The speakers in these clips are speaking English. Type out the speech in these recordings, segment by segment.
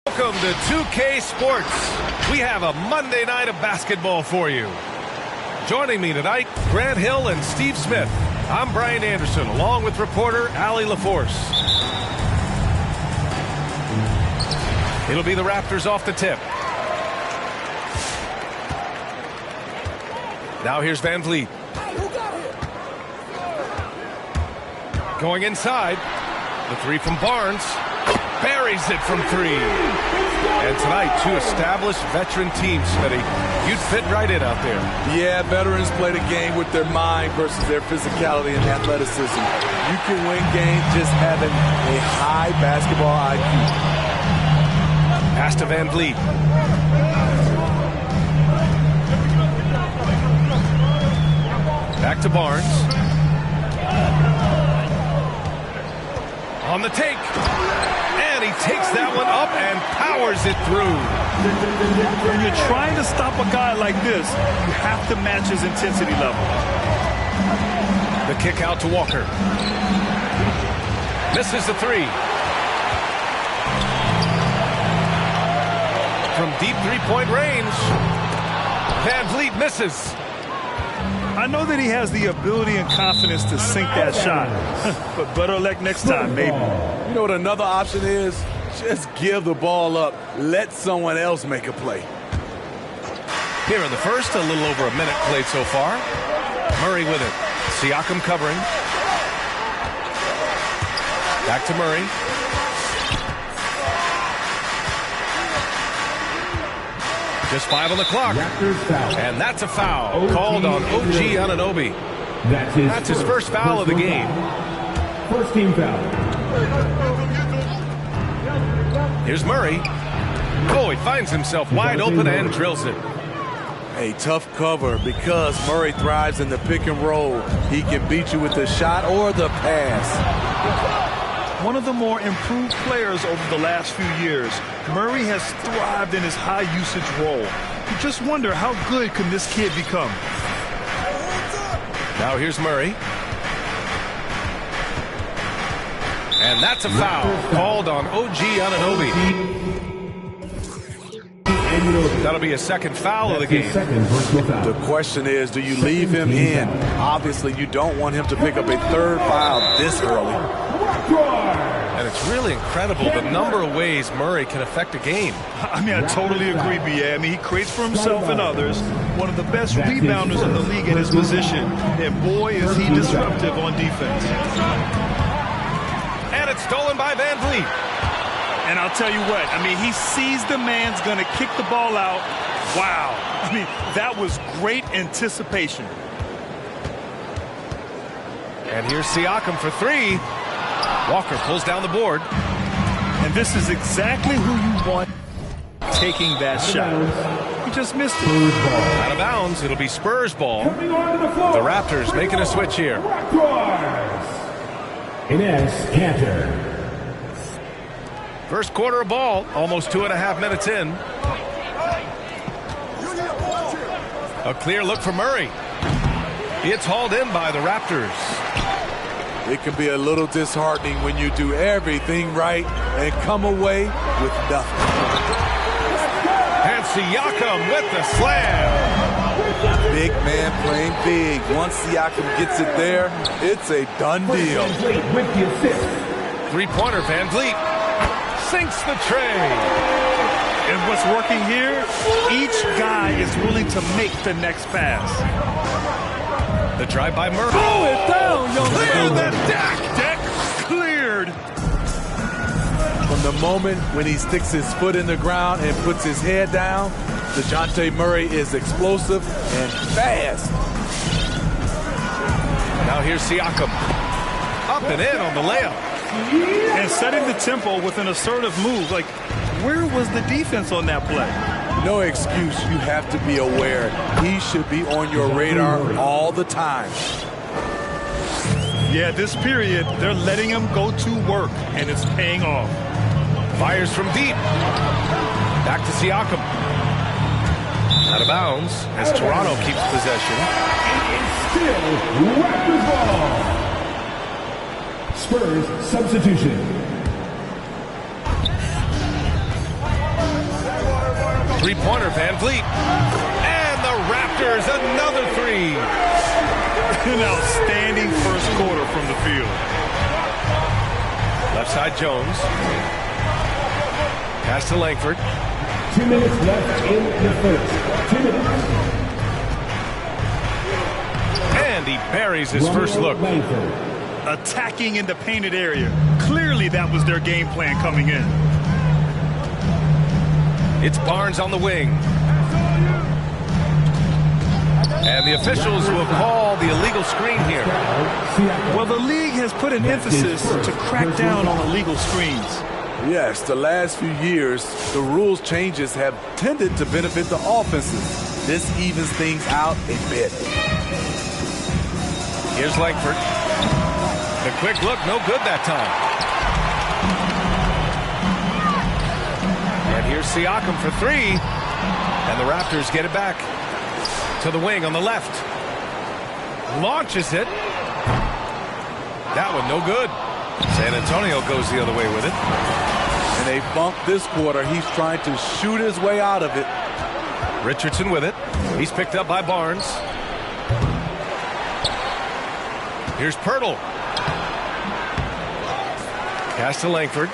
Welcome to 2K Sports. We have a Monday night of basketball for you. Joining me tonight, Grant Hill and Steve Smith. I'm Brian Anderson, along with reporter Allie LaForce. It'll be the Raptors off the tip. Now here's Van Vliet. Going inside. The three from Barnes. Buries it from three. And tonight, two established veteran teams, Smitty. You'd fit right in out there. Yeah, veterans play the game with their mind versus their physicality and athleticism. You can win games just having a high basketball IQ. Pass to Van Vliet. Back to Barnes. On the take. And he takes that one up and powers it through. When you're trying to stop a guy like this, you have to match his intensity level. The kick out to Walker. Misses the three. From deep three-point range, Van Vliet misses. I know that he has the ability and confidence to sink that shot, but better luck next time, maybe. You know what another option is? Just give the ball up. Let someone else make a play. Here in the first, a little over a minute played so far. Murray with it. Siakam covering. Back to Murray. Just 5 on the clock. And that's a foul called on OG Anunoby. That's his first foul of the game. First team foul. Here's Murray. Oh, he finds himself wide open and drills it. A tough cover because Murray thrives in the pick and roll. He can beat you with the shot or the pass. One of the more improved players over the last few years, Murray has thrived in his high-usage role. You just wonder how good can this kid become. Now here's Murray. And that's a foul called on OG Anunoby. That'll be a second foul of the game. The question is, do you leave him in? Obviously, you don't want him to pick up a third foul this early. And it's really incredible the number of ways Murray can affect a game. I mean, I totally agree, B.A. I mean, he creates for himself and others. One of the best rebounders in the league in his position. And boy, is he disruptive on defense. And it's stolen by Van Vliet. And I'll tell you what, I mean, he sees the man's going to kick the ball out. Wow. I mean, that was great anticipation. And here's Siakam for three. Walker pulls down the board. And this is exactly who you want taking that shot. He just missed it. Out of bounds. It'll be Spurs ball. The Raptors making a switch here. Enes Kanter. First quarter of ball, almost 2.5 minutes in. A clear look for Murray. It's hauled in by the Raptors. It can be a little disheartening when you do everything right and come away with nothing. And Siakam with the slam. Big man playing big. Once Siakam gets it there, it's a done deal. Three-pointer, Van Vliet sinks the tray. And what's working here, each guy is willing to make the next pass. The drive by Murray. Throw it down, young Clear man. the deck. Deck cleared. From the moment when he sticks his foot in the ground and puts his head down, DeJounte Murray is explosive and fast. Now here's Siakam. Up and in on the layup. And setting the tempo with an assertive move. Like, where was the defense on that play? No excuse. You have to be aware. He should be on your radar all the time. Yeah, this period, they're letting him go to work, and it's paying off. Fires from deep. Back to Siakam. Out of bounds as Toronto keeps possession. It's still Raptors ball. Spurs substitution. Three-pointer, Van Vliet. And the Raptors, another three. An outstanding first quarter from the field. Left side, Jones. Pass to Langford. 2 minutes left in the first. 2 minutes. And he buries his first look. Attacking in the painted area. Clearly that was their game plan coming in. It's Barnes on the wing. And the officials will call the illegal screen here. Well, the league has put an emphasis to crack down on illegal screens. Yes, the last few years, the rules changes have tended to benefit the offenses. This evens things out a bit. Here's Langford. The quick look, no good that time. And here's Siakam for three. And the Raptors get it back. To the wing on the left. Launches it. That one no good. San Antonio goes the other way with it. And they bump this quarter. He's trying to shoot his way out of it. Richardson with it. He's picked up by Barnes. Here's Pirtle. Pass to Langford.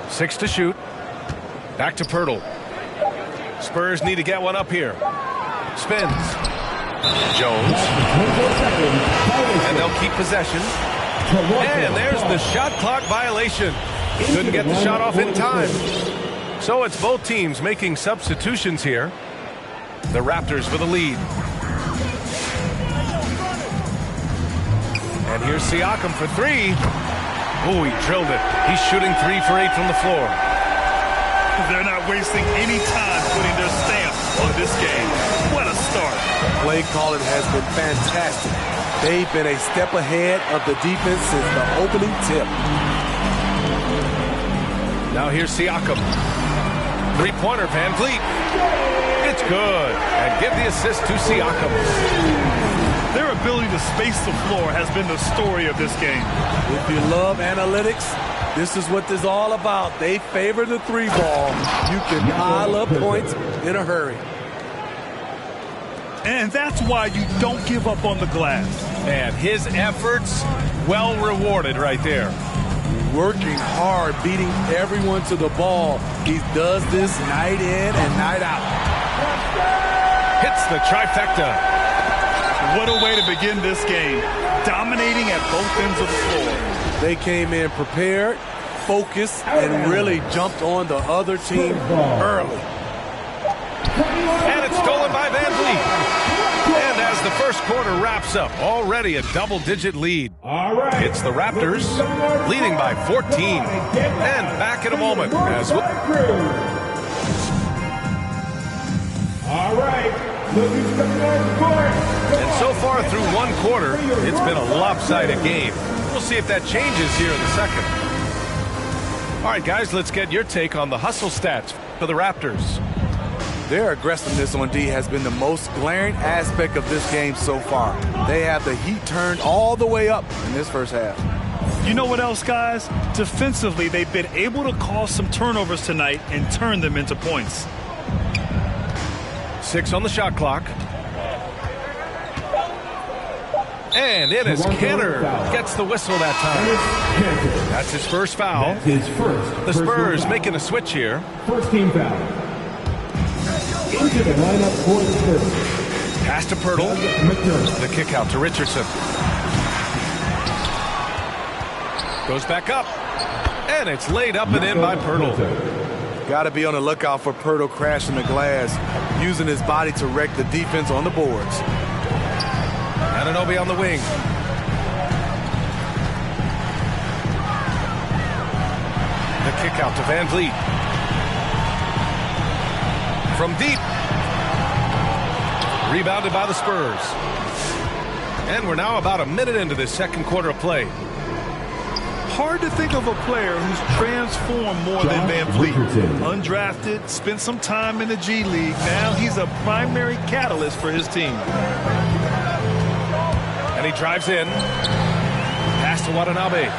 Six to shoot. Back to Pirtle. Spurs need to get one up here. Spins. Jones. And they'll keep possession. And there's the shot clock violation. Couldn't get the shot off in time. So it's both teams making substitutions here. The Raptors with the lead. And here's Siakam for three. Oh, he drilled it. He's shooting 3 for 8 from the floor. They're not wasting any time putting their stamp on this game. What a start. The play calling has been fantastic. They've been a step ahead of the defense since the opening tip. Now here's Siakam. Three-pointer, Van Vliet. It's good. And give the assist to Siakam. Their ability to space the floor has been the story of this game. If you love analytics, this is what this is all about. They favor the three ball. You can pile up points in a hurry. And that's why you don't give up on the glass. And his efforts well rewarded right there. Working hard, beating everyone to the ball. He does this night in and night out. Hits the trifecta. What a way to begin this game. Dominating at both ends of the floor. They came in prepared, focused, and really jumped on the other team early. And it's stolen by Van Vliet. And as the first quarter wraps up, already a double-digit lead. It's the Raptors leading by 14. And back in a moment as well. All right. And so far through one quarter, it's been a lopsided game. We'll see if that changes here in the second. All right, guys, let's get your take on the hustle stats for the Raptors. Their aggressiveness on D has been the most glaring aspect of this game so far. They have the heat turned all the way up in this first half. You know what else, guys? Defensively, they've been able to cause some turnovers tonight and turn them into points. 6 on the shot clock. And it is Cantor. Gets the whistle that time. That's his first foul. The Spurs making a switch here. First team foul. Into the lineup for the Spurs. Pass to Pirtle. The kick out to Richardson. Goes back up. And it's laid up and in by Pirtle. Got to be on the lookout for Pirtle crashing the glass, using his body to wreck the defense on the boards. Anunoby on the wing. Kick out to Van Vliet. From deep. Rebounded by the Spurs. And we're now about a minute into this second quarter of play. Hard to think of a player who's transformed more than Van Vliet. Undrafted, spent some time in the G League. Now he's a primary catalyst for his team. And he drives in. Pass to Watanabe.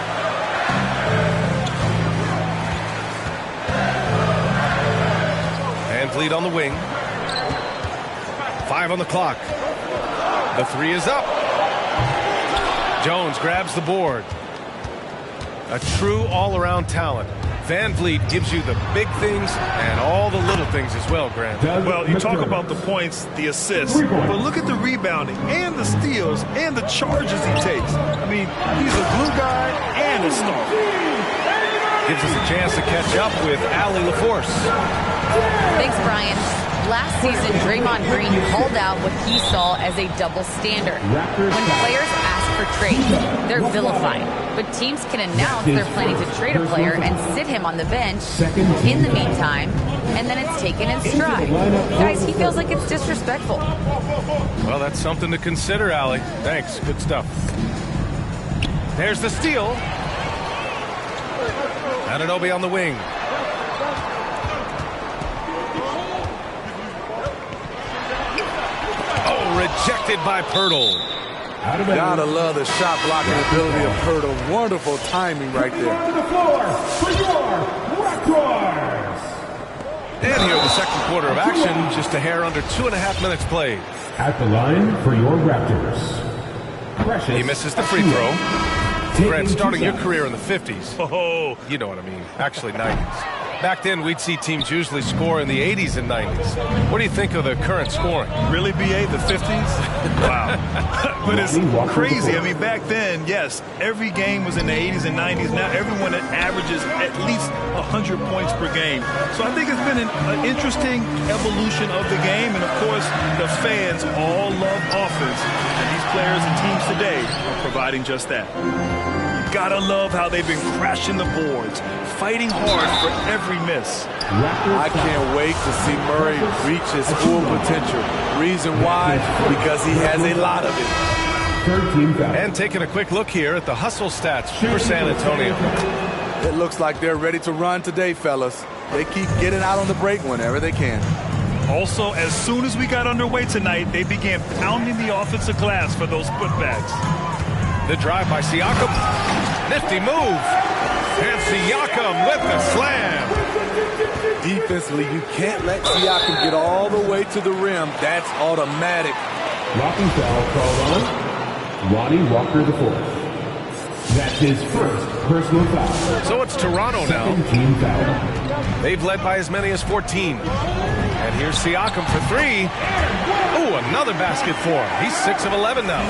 Van Vliet on the wing. 5 on the clock. The 3 is up. Jones grabs the board. A true all-around talent. Van Vliet gives you the big things and all the little things as well, Grant. Well, you talk about the points, the assists, but look at the rebounding and the steals and the charges he takes. I mean, he's a glue guy and a star. Gives us a chance to catch up with Allie LaForce. Thanks, Brian. Last season, Draymond Green called out what he saw as a double standard. When players ask for trades, they're vilified. But teams can announce they're planning to trade a player and sit him on the bench in the meantime, and then it's taken in stride. Guys, he feels like it's disrespectful. Well, that's something to consider, Allie. Thanks. Good stuff. There's the steal. Anunoby on the wing. Rejected by Pirtle. Gotta love the shot blocking ability of Pirtle. Wonderful timing right there. To the floor for your Raptors. And here the second quarter of action, just a hair under 2.5 minutes played. At the line for your Raptors. Precious. He misses the free throw. Grant, starting your career in the 50s. Oh, you know what I mean. Actually, 90s. Back then, we'd see teams usually score in the 80s and 90s. What do you think of the current scoring? really, BA, the 50s? Wow. But it's crazy. I mean, back then, yes, every game was in the 80s and 90s. Now everyone averages at least 100 points per game. So I think it's been an interesting evolution of the game. And, of course, the fans all love offense. And these players and teams today are providing just that. Gotta love how they've been crashing the boards, fighting hard for every miss. I can't wait to see Murray reach his full potential. Reason why? Because he has a lot of it. And taking a quick look here at the hustle stats for San Antonio. It looks like they're ready to run today, fellas. They keep getting out on the break whenever they can. Also, as soon as we got underway tonight, they began pounding the offensive glass for those putbacks. The drive by Siakam. Nifty move. And Siakam with the slam. Defensively, you can't let Siakam get all the way to the rim. That's automatic. Blocking foul called on Lonnie Walker IV. That's his first personal foul. So it's Toronto now. Second team foul. They've led by as many as 14. And here's Siakam for 3. Ooh, another basket for him. He's 6 of 11 now.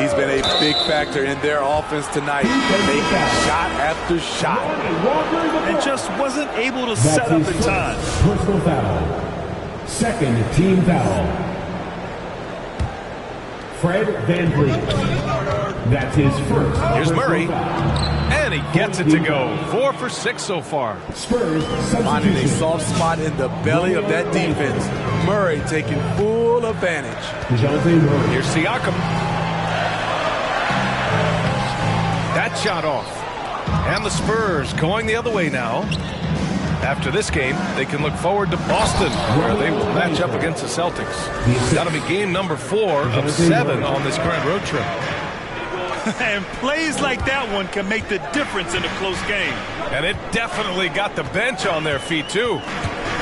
He's been a big factor in their offense tonight, making shot after shot. And just wasn't able to set up in time. Personal foul. Second team foul. Fred VanVleet. That's his first. Here's Murray. Foul. And he gets it to go. 4 for 6 so far. Spurs Finding a substitution. soft spot in the belly of that defense. Murray taking full advantage. DeJounte Murray. Here's Siakam. That shot off. And the Spurs going the other way now. After this game, they can look forward to Boston, where they will match up against the Celtics. That'll be game number 4 of 7 on this current road trip. And plays like that one can make the difference in a close game. And it definitely got the bench on their feet, too.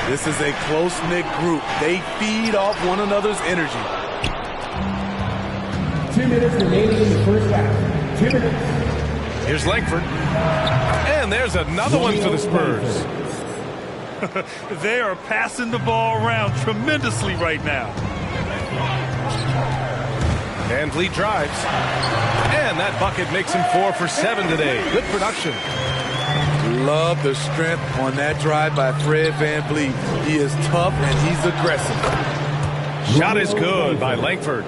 This is a close-knit group. They feed off one another's energy. 2 minutes remaining in the first half. 2 minutes. Here's Langford. And there's another one for the Spurs. They are passing the ball around tremendously right now. Van Vliet drives. And that bucket makes him 4 for 7 today. Good production. Love the strength on that drive by Fred VanVleet. He is tough and he's aggressive. Shot is good by Langford.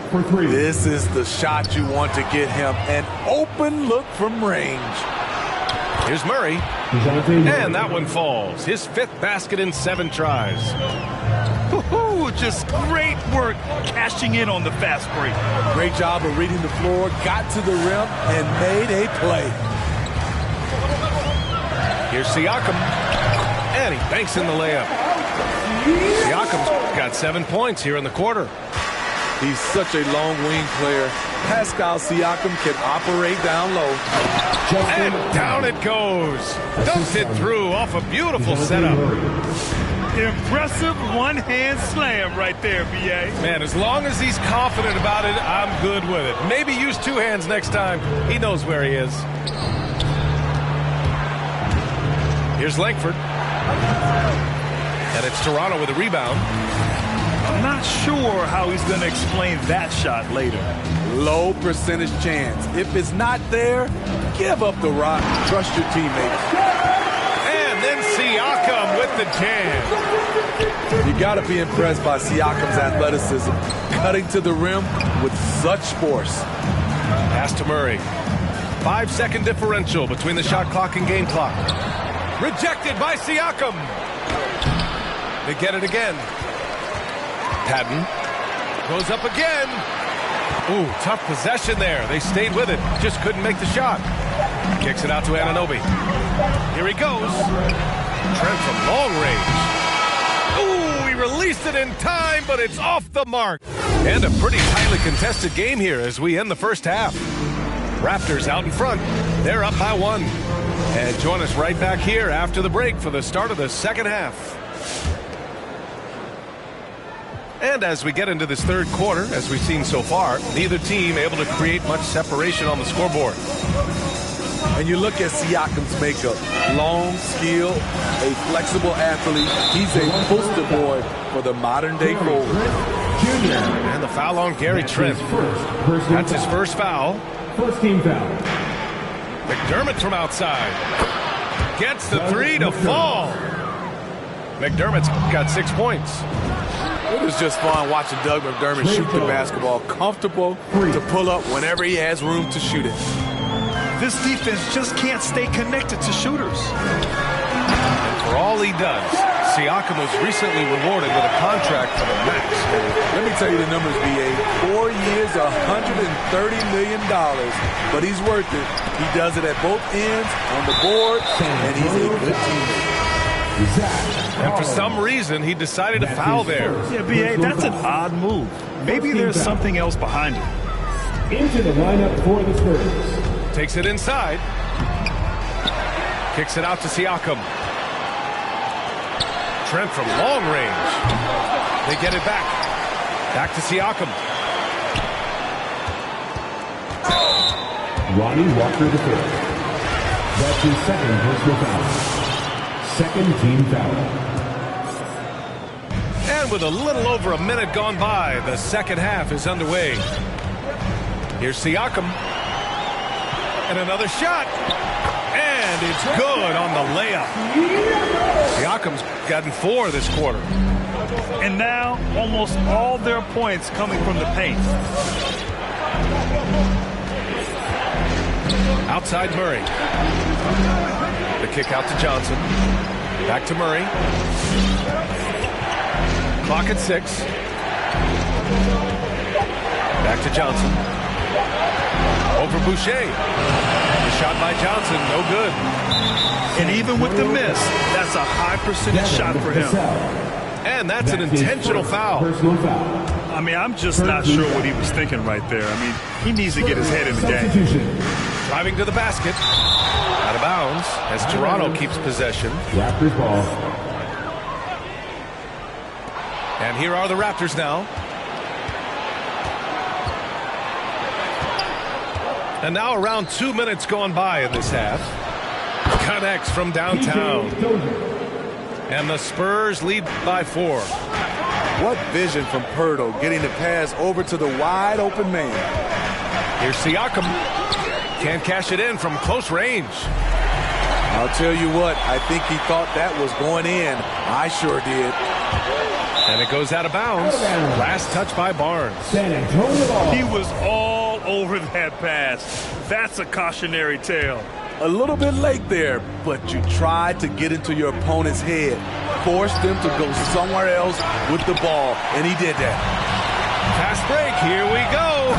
For 3. This is the shot you want to get him. An open look from range. Here's Murray. And that one falls. His 5th basket in 7 tries. Just great work cashing in on the fast break. Great job of reading the floor, got to the rim, and made a play. Here's Siakam. And he banks in the layup. Siakam's got 7 points here in the quarter. He's such a long wing player. Pascal Siakam can operate down low. And down it goes. Dunked it through off a beautiful setup. Impressive one-hand slam right there, B.A. Man, as long as he's confident about it, I'm good with it. Maybe use 2 hands next time. He knows where he is. Here's Langford. And it's Toronto with a rebound. I'm not sure how he's going to explain that shot later. Low percentage chance. If it's not there, give up the rock. Trust your teammates. And then Siakam with the jam. You got to be impressed by Siakam's athleticism. Cutting to the rim with such force. Pass to Murray. 5-second differential between the shot clock and game clock. Rejected by Siakam. They get it again. Patton goes up again. Ooh, tough possession there. They stayed with it. Just couldn't make the shot. Kicks it out to Anunoby. Here he goes. Trent from long range. Ooh, he released it in time, but it's off the mark. And a pretty tightly contested game here as we end the first half. Raptors out in front. They're up by 1. And join us right back here after the break for the start of the second half. And as we get into this third quarter, as we've seen so far, neither team able to create much separation on the scoreboard. And you look at Siakam's makeup. Long, skilled, a flexible athlete. He's a poster boy for the modern-day forward. And the foul on Gary Trent. That's his first foul. First team foul. McDermott from outside. Gets the 3 to fall. McDermott's got 6 points. It was just fun watching Doug McDermott shoot the basketball. Comfortable to pull up whenever he has room to shoot it. This defense just can't stay connected to shooters. And for all he does, Siakam was recently rewarded with a contract for the max. Let me tell you the numbers, B.A. 4 years, $130 million. But he's worth it. He does it at both ends, on the board, and he's a good teammate. And for some reason, he decided to foul there. Yeah, B.A., that's an odd move. Maybe there's something else behind it. Into the lineup for the Spurs. Takes it inside. Kicks it out to Siakam. Trent from long range. They get it back. Back to Siakam. Ronnie Walker the fourth. That's his second personal foul. Second team foul. And with a little over a minute gone by, the second half is underway. Here's Siakam. And another shot. And it's good on the layup. Siakam's gotten 4 this quarter. And now almost all their points coming from the paint. Outside Murray. The kick out to Johnson. Back to Murray. Clock at 6. Back to Johnson. Over Boucher. The shot by Johnson, no good. And even with the miss, that's a high percentage shot for him. And that's an intentional foul. Personal foul. I mean, I'm just not sure what he was thinking right there. I mean, he needs to get his head in the game. Driving to the basket. Out of bounds as Toronto keeps possession. Raptors ball. And here are the Raptors now. And now around 2 minutes gone by in this half. Connects from downtown. And the Spurs lead by 4. What vision from Pirtle, getting the pass over to the wide open man. Here's Siakam. Can't cash it in from close range. I'll tell you what, I think he thought that was going in. I sure did. And it goes out of bounds. Last touch by Barnes. He was all over that pass. That's a cautionary tale. A little bit late there, but you tried to get into your opponent's head. Forced them to go somewhere else with the ball, and he did that. Fast break, here we go.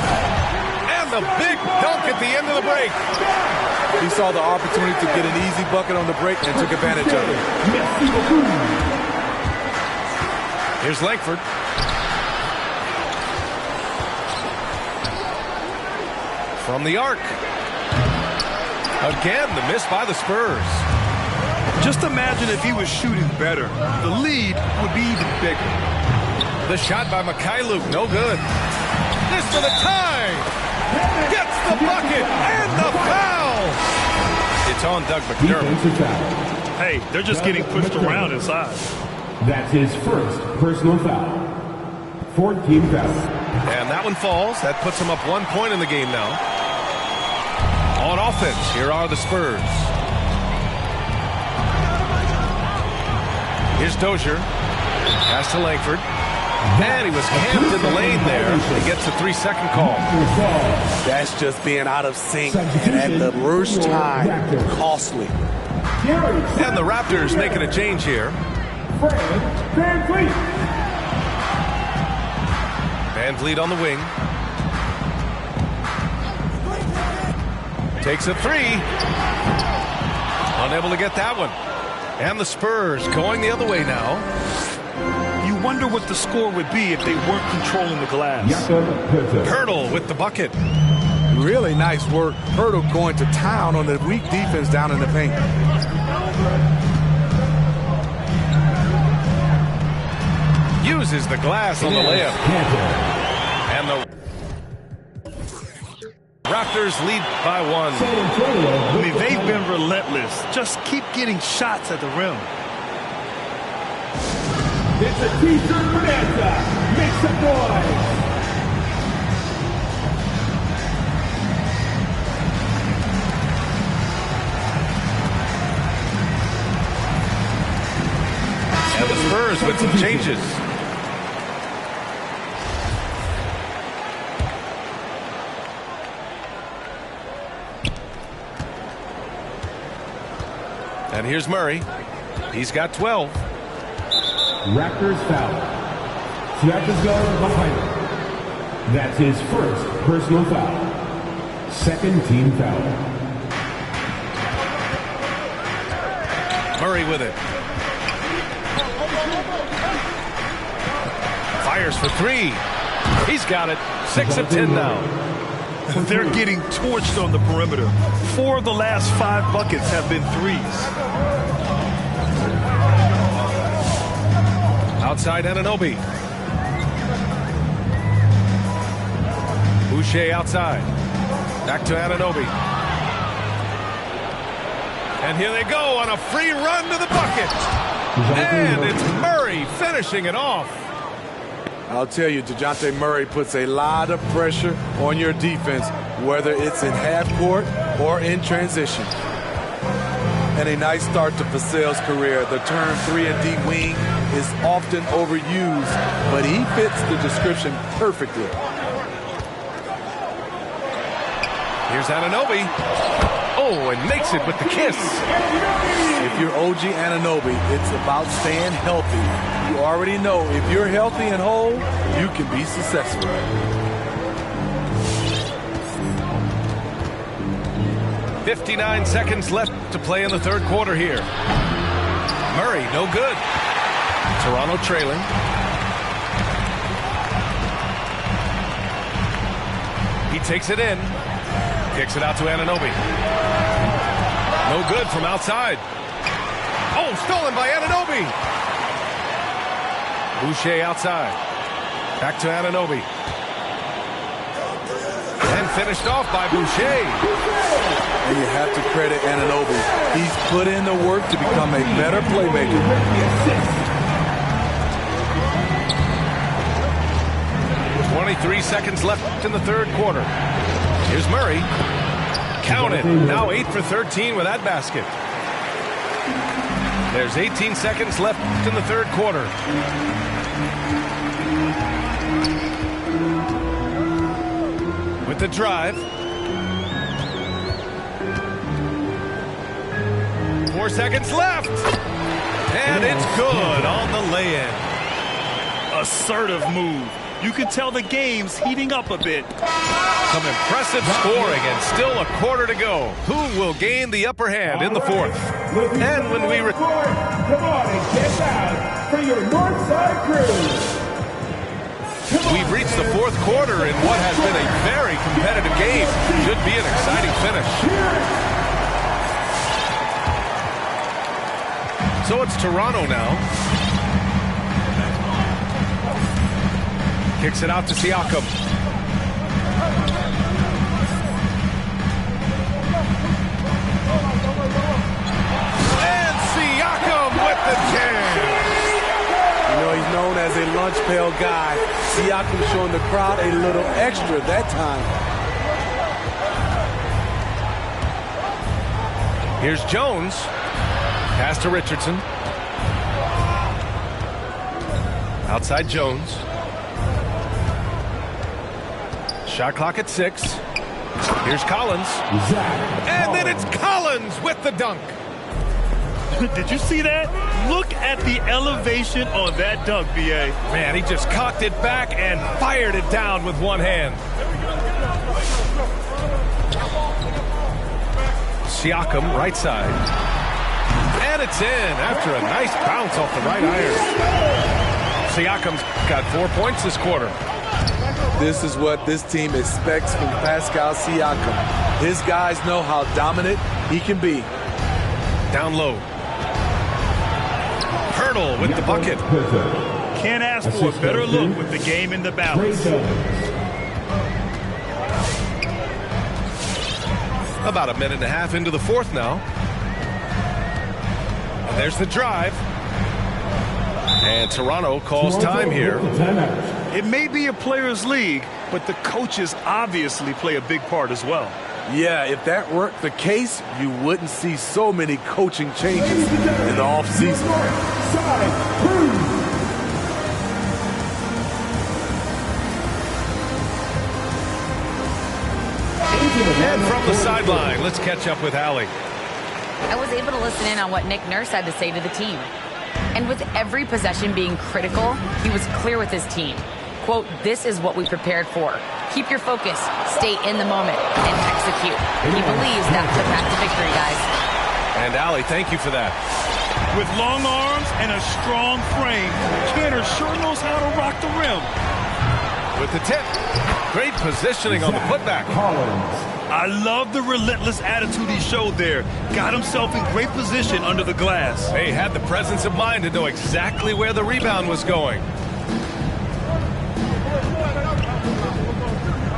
And the big dunk at the end of the break. He saw the opportunity to get an easy bucket on the break and took advantage of it. Here's Langford. From the arc. Again, the miss by the Spurs. Just imagine if he was shooting better. The lead would be even bigger. The shot by Mikhailuk, no good. This for the tie. Gets the bucket and the foul. It's on Doug McDermott. Hey, they're just getting pushed around inside. That's his first personal foul. 14 foul. And that one falls. That puts him up 1 point in the game now. On offense, here are the Spurs. Here's Dozier. Pass to Langford. And he was camped in the lane there. He gets a 3-second call. That's just being out of sync. And at the worst time, costly. And the Raptors making a change here. Van Vliet on the wing. Takes a three. Unable to get that one. And the Spurs going the other way now. You wonder what the score would be if they weren't controlling the glass. Hurdle with the bucket. Really nice work. Hurdle going to town on the weak defense down in the paint. Uses the glass on the layup. And the Raptors lead by 1. I mean, they've been relentless. Just keep getting shots at the rim. It's a T-shirt bonanza. Make some noise. And the Spurs with some changes. And here's Murray. He's got 12. Raptors foul. Raptors go behind him. That's his first personal foul. Second team foul. Murray with it. Fires for 3. He's got it. 6 of 10 now. They're getting torched on the perimeter. 4 of the last 5 buckets have been threes. Outside Anunoby. Boucher outside. Back to Anunoby. And here they go on a free run to the bucket. And it's Murray finishing it off. I'll tell you, DeJounte Murray puts a lot of pressure on your defense, whether it's in half court or in transition. And a nice start to Vassell's career. The term 3-and-D wing is often overused, but he fits the description perfectly. Here's Anunoby. Oh, and makes it with the kiss. If you're OG Anunoby, it's about staying healthy. You already know if you're healthy and whole, you can be successful. .59 seconds left to play in the third quarter here. Murray, no good. Toronto trailing. He takes it in. Kicks it out to Anunoby. No good from outside. Oh, stolen by Anunoby. Boucher outside. Back to Anunoby. And finished off by Boucher. And you have to credit Anunoby. He's put in the work to become a better playmaker. 23 seconds left in the third quarter. Here's Murray. Count it. Now 8 for 13 with that basket. There's 18 seconds left in the third quarter. With the drive. 4 seconds left. And it's good on the lay-in. Assertive move. You can tell the game's heating up a bit. Some impressive scoring and still a quarter to go. Who will gain the upper hand in the fourth? And when we come on and get down for your Northside Crew. We've reached the fourth quarter in what has been a very competitive game. Should be an exciting finish. So it's Toronto now. Kicks it out to Siakam. And Siakam with the jam. You know, he's known as a lunch pail guy. Siakam showing the crowd a little extra that time. Here's Jones. Pass to Richardson. Outside Jones. Shot clock at 6. Here's Collins. And then it's Collins with the dunk. Did you see that? Look at the elevation on that dunk, B.A. Man, he just cocked it back and fired it down with one hand. Siakam, right side. And it's in after a nice bounce off the right iron. Siakam's got 4 points this quarter. This is what this team expects from Pascal Siakam. His guys know how dominant he can be. Down low. Hurdle with the bucket. Can't ask for a better look with the game in the balance. About a minute and a half into the fourth now. And there's the drive. And Toronto calls time here. It may be a players' league, but the coaches obviously play a big part as well. Yeah, if that weren't the case, you wouldn't see so many coaching changes in the offseason. And from the sideline, let's catch up with Allie. I was able to listen in on what Nick Nurse had to say to the team. And with every possession being critical, he was clear with his team. Quote, "This is what we prepared for. Keep your focus, stay in the moment, and execute." He believes that's the path to victory, guys. And Allie, thank you for that. With long arms and a strong frame, Cantor sure knows how to rock the rim. With the tip. Great positioning on the putback. I love the relentless attitude he showed there. Got himself in great position under the glass. He had the presence of mind to know exactly where the rebound was going.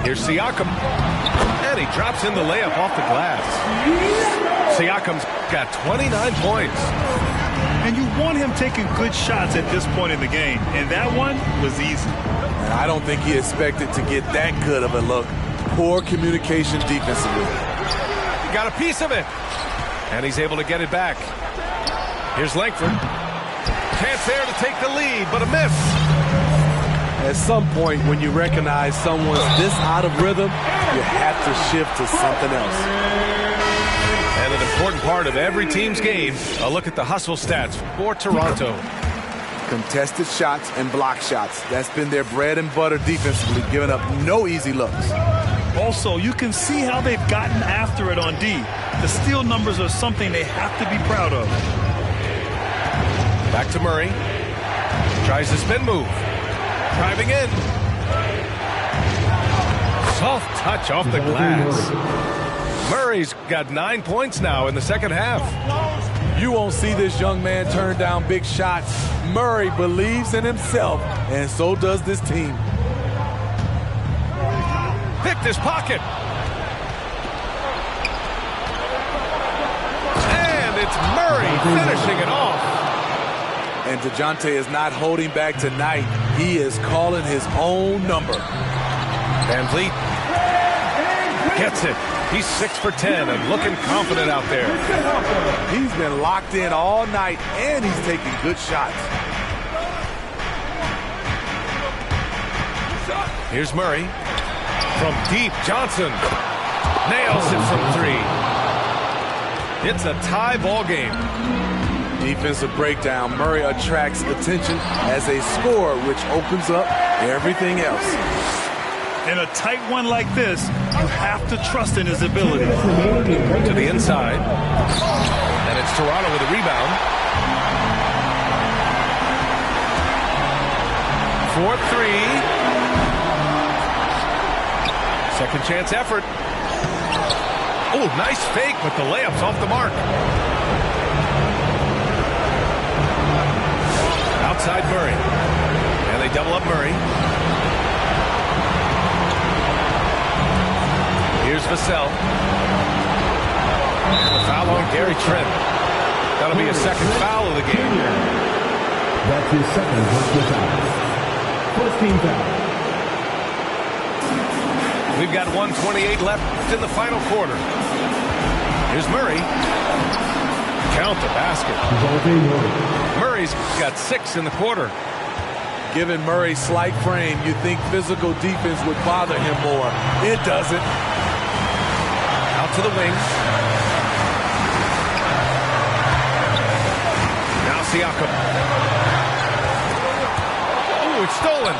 Here's Siakam. And he drops in the layup off the glass. Siakam's got 29 points. And you want him taking good shots at this point in the game. And that one was easy. And I don't think he expected to get that good of a look. Poor communication defensively. He got a piece of it. And he's able to get it back. Here's Langford. Chance there to take the lead, but a miss. At some point, when you recognize someone's this out of rhythm, you have to shift to something else. And an important part of every team's game, a look at the hustle stats for Toronto. Contested shots and block shots. That's been their bread and butter defensively, giving up no easy looks. Also, you can see how they've gotten after it on D. The steal numbers are something they have to be proud of. Back to Murray. Tries the spin move. Driving in. Soft touch off the glass. Murray's got 9 points now in the second half. You won't see this young man turn down big shots. Murray believes in himself, and so does this team. Picked his pocket. And it's Murray finishing it off. And DeJounte is not holding back tonight. He is calling his own number. Van Vliet gets it. He's 6 for 10 and looking confident out there. He's been locked in all night, and he's taking good shots. Here's Murray. From deep, Johnson nails it from 3. It's a tie ball game. Defensive breakdown. Murray attracts attention as a scorer, which opens up everything else. In a tight one like this, you have to trust in his ability. To the inside. And it's Toronto with a rebound. 4-3. Second chance effort. Oh, nice fake, but the layup's off the mark. Outside Murray. And they double up Murray. Here's Vassell. And the foul on Gary Trent. That'll be a second foul of the game. That's his second personal foul. First team foul. We've got 1:28 left in the final quarter. Here's Murray. Count the basket. Murray's got 6 in the quarter. Given Murray's slight frame, you'd think physical defense would bother him more. It doesn't. Out to the wing. Now Siakam. Oh, it's stolen.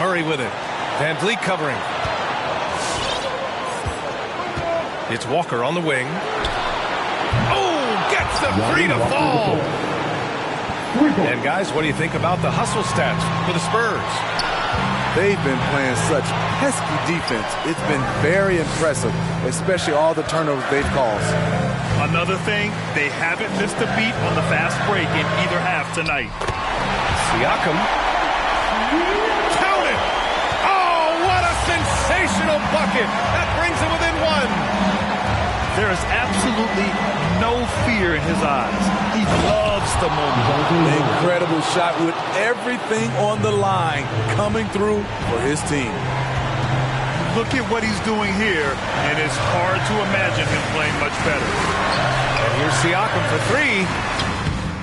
Murray with it. Van Vliet covering. It's Walker on the wing. Oh, gets the three to fall. And guys, what do you think about the hustle stats for the Spurs? They've been playing such pesky defense. It's been very impressive, especially all the turnovers they've caused. Another thing, they haven't missed a beat on the fast break in either half tonight. Siakam. Count it! Oh, what a sensational bucket! That brings him within 1. There is absolutely no fear in his eyes. He loves the moment. Incredible shot with everything on the line coming through for his team. Look at what he's doing here, and it's hard to imagine him playing much better. And here's Siakam for 3.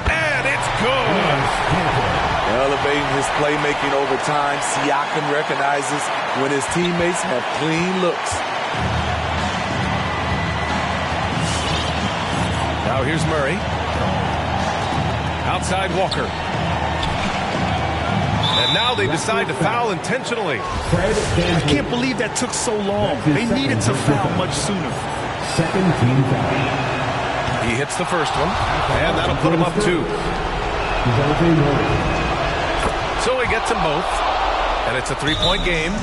And it's good! Elevating his playmaking over time, Siakam recognizes when his teammates have clean looks. Now here's Murray. Outside Walker. And now they decide to foul intentionally. I can't believe that took so long. They needed to foul much sooner. Second team foul. He hits the first one, and that'll put him up 2. So he gets them both, and it's a 3-point game.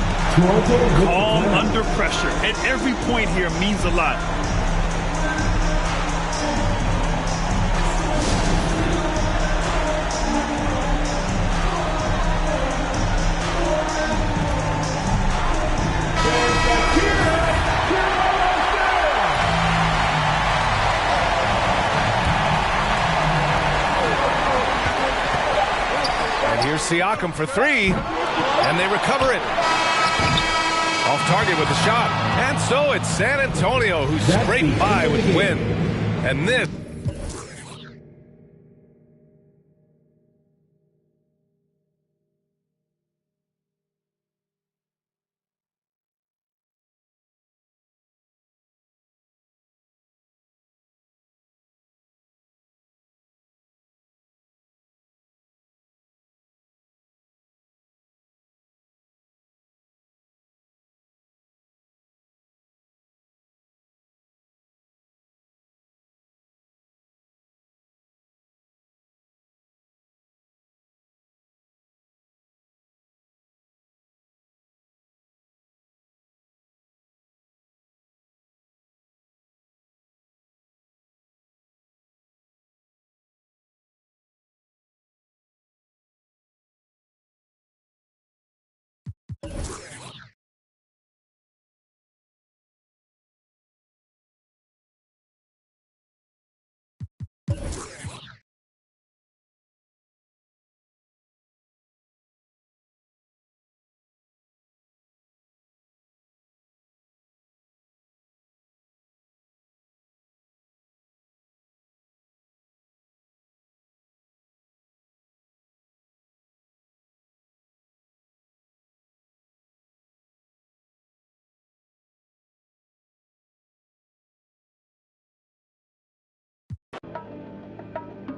Calm under pressure, and every point here means a lot. Here's Siakam for 3, and they recover it. Off target with the shot. And so it's San Antonio who scraped by with the win. And this